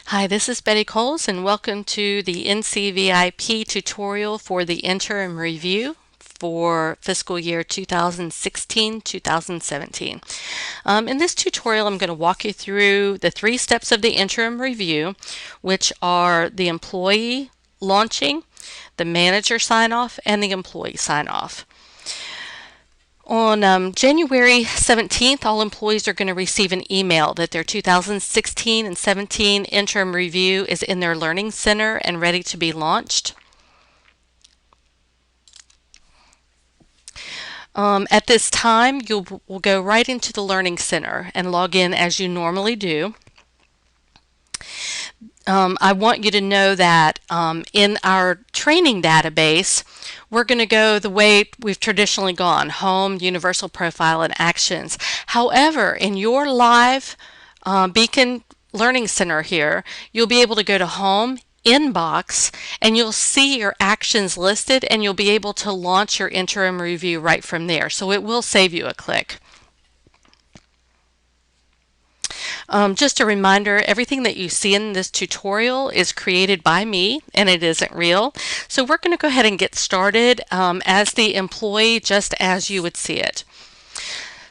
Hi, this is Betty Coles, and welcome to the NCVIP tutorial for the interim review for fiscal year 2016-2017. In this tutorial, I'm going to walk you through the 3 steps of the interim review, which are the employee launching, the manager sign-off, and the employee sign-off. On January 17th, all employees are going to receive an email that their 2016 and 17 interim review is in their Learning Center and ready to be launched. At this time, will go right into the Learning Center and log in as you normally do. I want you to know that in our training database, we're going to go the way we've traditionally gone: home, universal profile, and actions. However, in your live Beacon Learning Center here, you'll be able to go to home, inbox, and you'll see your actions listed, and you'll be able to launch your interim review right from there. So it will save you a click. Just a reminder, everything that you see in this tutorial is created by me and it isn't real. So we're going to go ahead and get started as the employee, just as you would see it.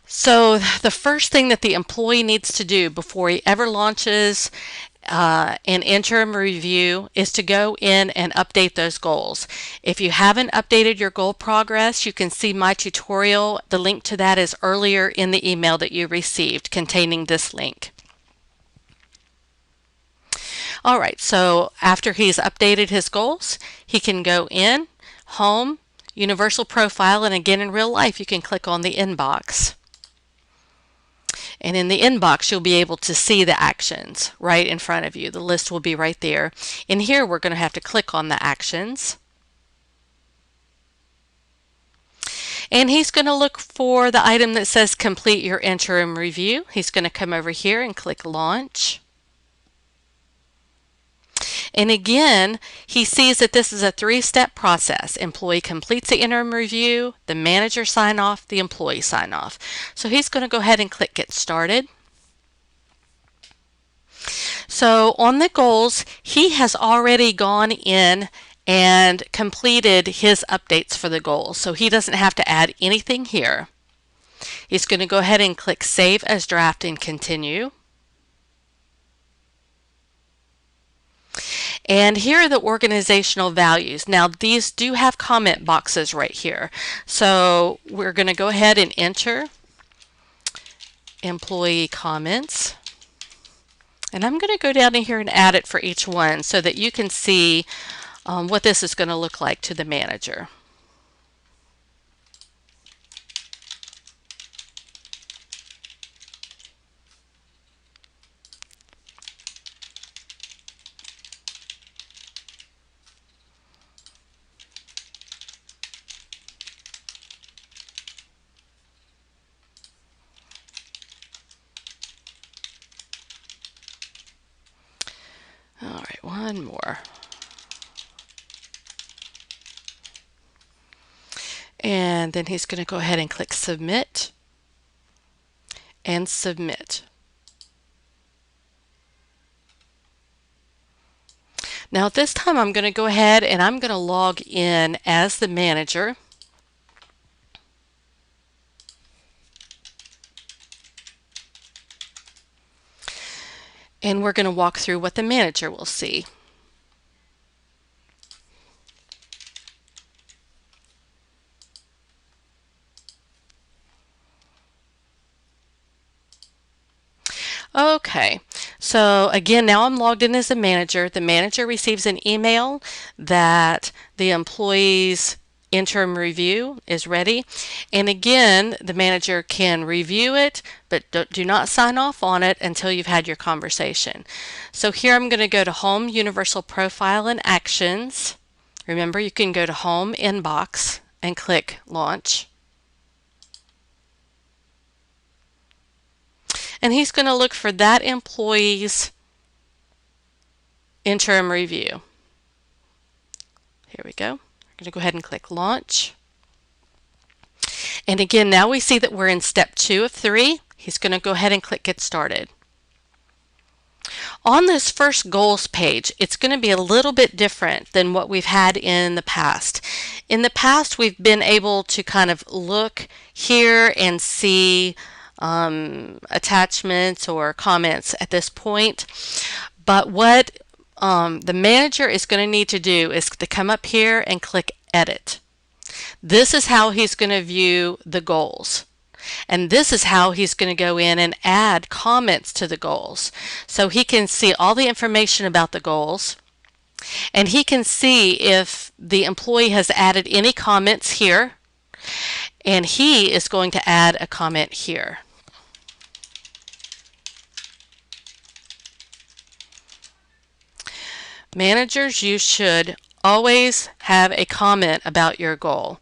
So the first thing that the employee needs to do before he ever launches an interim review is to go in and update those goals. If you haven't updated your goal progress, you can see my tutorial. The link to that is earlier in the email that you received containing this link. All right, so after he's updated his goals, he can go in, home, universal profile, and again in real life you can click on the inbox. And in the inbox you'll be able to see the actions right in front of you. The list will be right there. In here we're going to have to click on the actions. And he's going to look for the item that says complete your interim review. He's going to come over here and click launch. And again, he sees that this is a 3-step process. Employee completes the interim review, the manager sign off, the employee sign off. So he's going to go ahead and click get started. So on the goals, he has already gone in and completed his updates for the goals. So he doesn't have to add anything here. He's going to go ahead and click save as draft and continue. And here are the organizational values. Now these do have comment boxes right here. So we're going to go ahead and enter employee comments. And I'm going to go down in here and add it for each one so that you can see what this is going to look like to the manager. All right, one more. And then he's going to go ahead and click submit and submit. Now at this time I'm going to go ahead and I'm going to log in as the manager. And we're going to walk through what the manager will see. Okay, so again, now I'm logged in as a manager. The manager receives an email that the employee's interim review is ready. And again, the manager can review it, but do not sign off on it until you've had your conversation. So here I'm going to go to Home, Universal Profile, and Actions. Remember, you can go to Home, Inbox, and click Launch. And he's going to look for that employee's interim review. Here we go. We're going to go ahead and click Launch. And again, now we see that we're in step 2 of 3. He's going to go ahead and click Get Started. On this first goals page, it's going to be a little bit different than what we've had in the past. In the past, we've been able to kind of look here and see attachments or comments at this point. But what the manager is going to need to do is to come up here and click Edit. This is how he's going to view the goals. And this is how he's going to go in and add comments to the goals. So he can see all the information about the goals, and he can see if the employee has added any comments here, and he is going to add a comment here. Managers, you should always have a comment about your goal.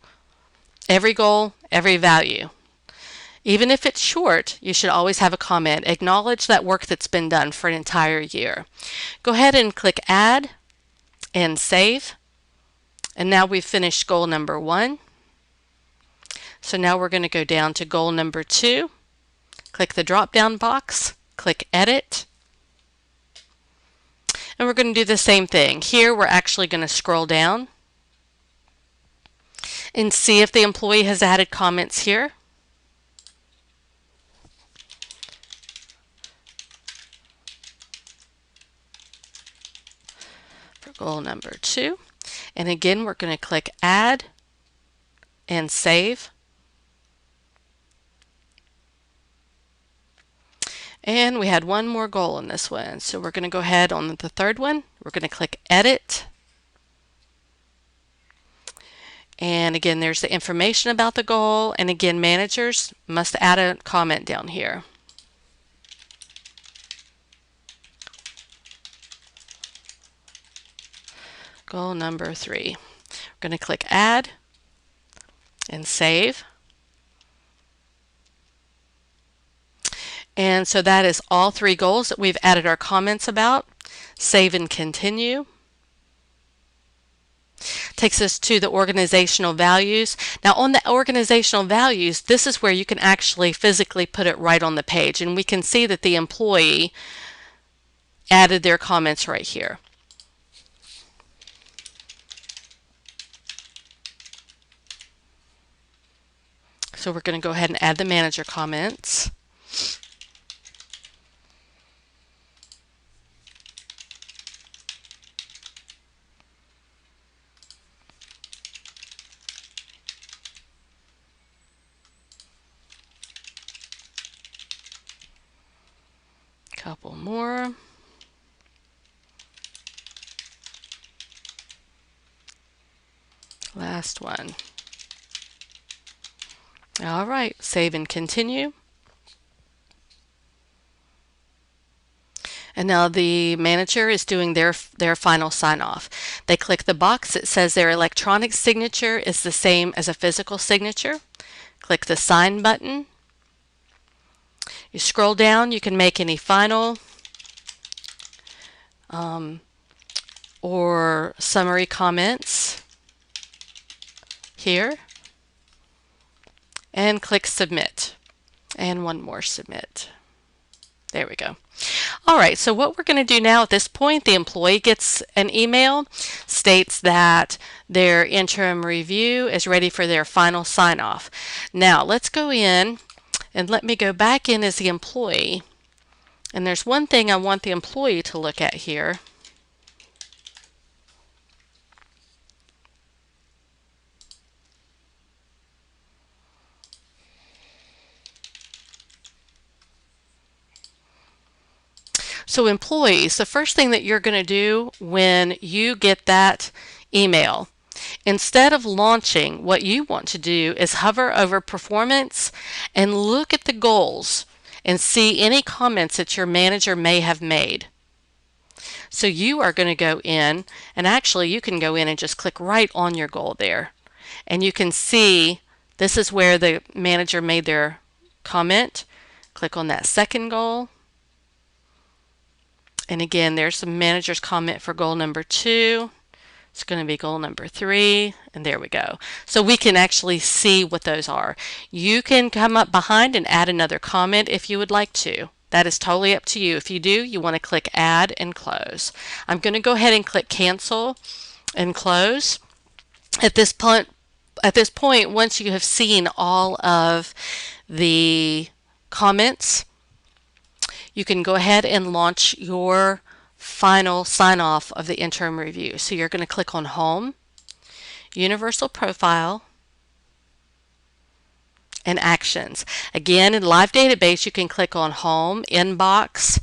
Every goal, every value. Even if it's short, you should always have a comment. Acknowledge that work that's been done for an entire year. Go ahead and click Add and Save. And now we've finished goal number 1. So now we're going to go down to goal number 2. Click the drop-down box, click Edit. And we're going to do the same thing. Here we're actually going to scroll down and see if the employee has added comments here. Goal number 2, and again we're going to click Add and Save, and we had one more goal in this one, so we're going to go ahead on the third one. We're going to click Edit, and again there's the information about the goal, and again managers must add a comment down here. Goal number 3. We're going to click Add and Save. And so that is all 3 goals that we've added our comments about. Save and continue. Takes us to the organizational values. Now on the organizational values, this is where you can actually physically put it right on the page, and we can see that the employee added their comments right here. So we're going to go ahead and add the manager comments. Couple more. Last one. All right, save and continue. And now the manager is doing their final sign-off. They click the box that says their electronic signature is the same as a physical signature. Click the sign button. You scroll down, you can make any final or summary comments here. And click Submit. And one more Submit. There we go. All right, so what we're going to do now at this point, the employee gets an email, states that their interim review is ready for their final sign-off. Now, let's go in and let me go back in as the employee. And there's one thing I want the employee to look at here. So employees, the first thing that you're going to do when you get that email, instead of launching, what you want to do is hover over performance and look at the goals and see any comments that your manager may have made. So you are going to go in, and actually you can go in and just click right on your goal there. And you can see this is where the manager made their comment. Click on that second goal. And again, there's the manager's comment for goal number 2. It's going to be goal number 3, and there we go. So we can actually see what those are. You can come up behind and add another comment if you would like to. That is totally up to you. If you do, you want to click Add and Close. I'm going to go ahead and click Cancel and Close. At this point, once you have seen all of the comments, you can go ahead and launch your final sign-off of the interim review. So you're going to click on Home, Universal Profile, and Actions. Again, in Live Database, you can click on Home, Inbox.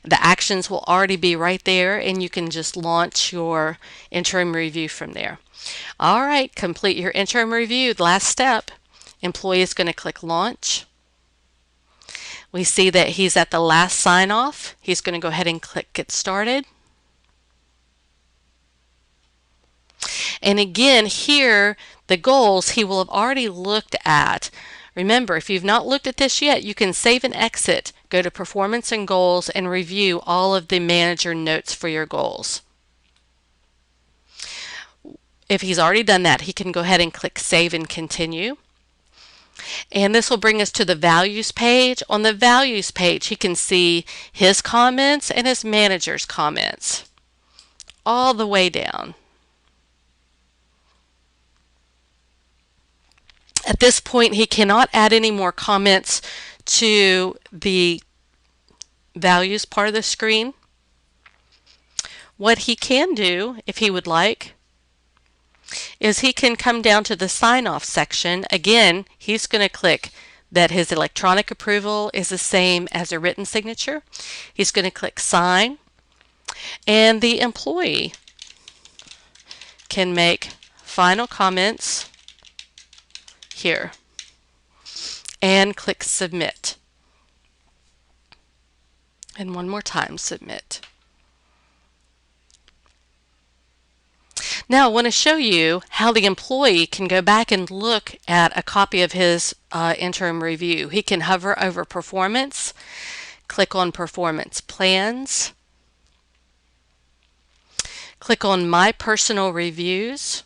The actions will already be right there, and you can just launch your interim review from there. All right, complete your interim review. The last step, employee is going to click Launch. We see that he's at the last sign off. He's going to go ahead and click Get Started. And again, here, the goals he will have already looked at. Remember, if you've not looked at this yet, you can save and exit, go to Performance and Goals, and review all of the manager notes for your goals. If he's already done that, he can go ahead and click Save and Continue. And this will bring us to the Values page. On the Values page, he can see his comments and his manager's comments all the way down. At this point, he cannot add any more comments to the Values part of the screen. What he can do, if he would like, is he can come down to the sign-off section. Again, he's going to click that his electronic approval is the same as a written signature. He's going to click Sign, and the employee can make final comments here and click Submit. And one more time, Submit. Now I want to show you how the employee can go back and look at a copy of his interim review. He can hover over Performance, click on Performance Plans, click on My Personal Reviews,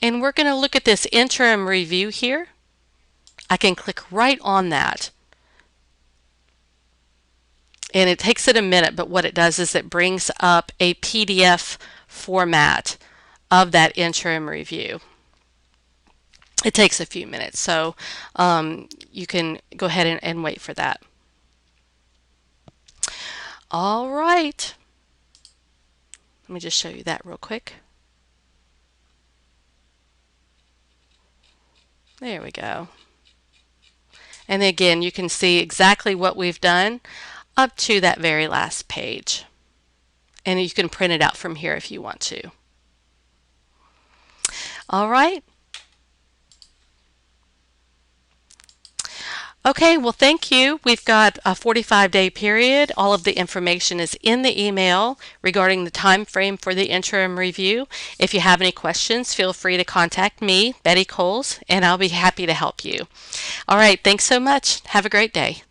and we're going to look at this interim review here. I can click right on that. And it takes it a minute, but what it does is it brings up a PDF format of that interim review. It takes a few minutes, so you can go ahead and wait for that. All right. Let me just show you that real quick. There we go. And again, you can see exactly what we've done up to that very last page. And you can print it out from here if you want to. All right. Okay, well, thank you. We've got a 45-day period. All of the information is in the email regarding the time frame for the interim review. If you have any questions, feel free to contact me, Betty Coles, and I'll be happy to help you. All right, thanks so much. Have a great day.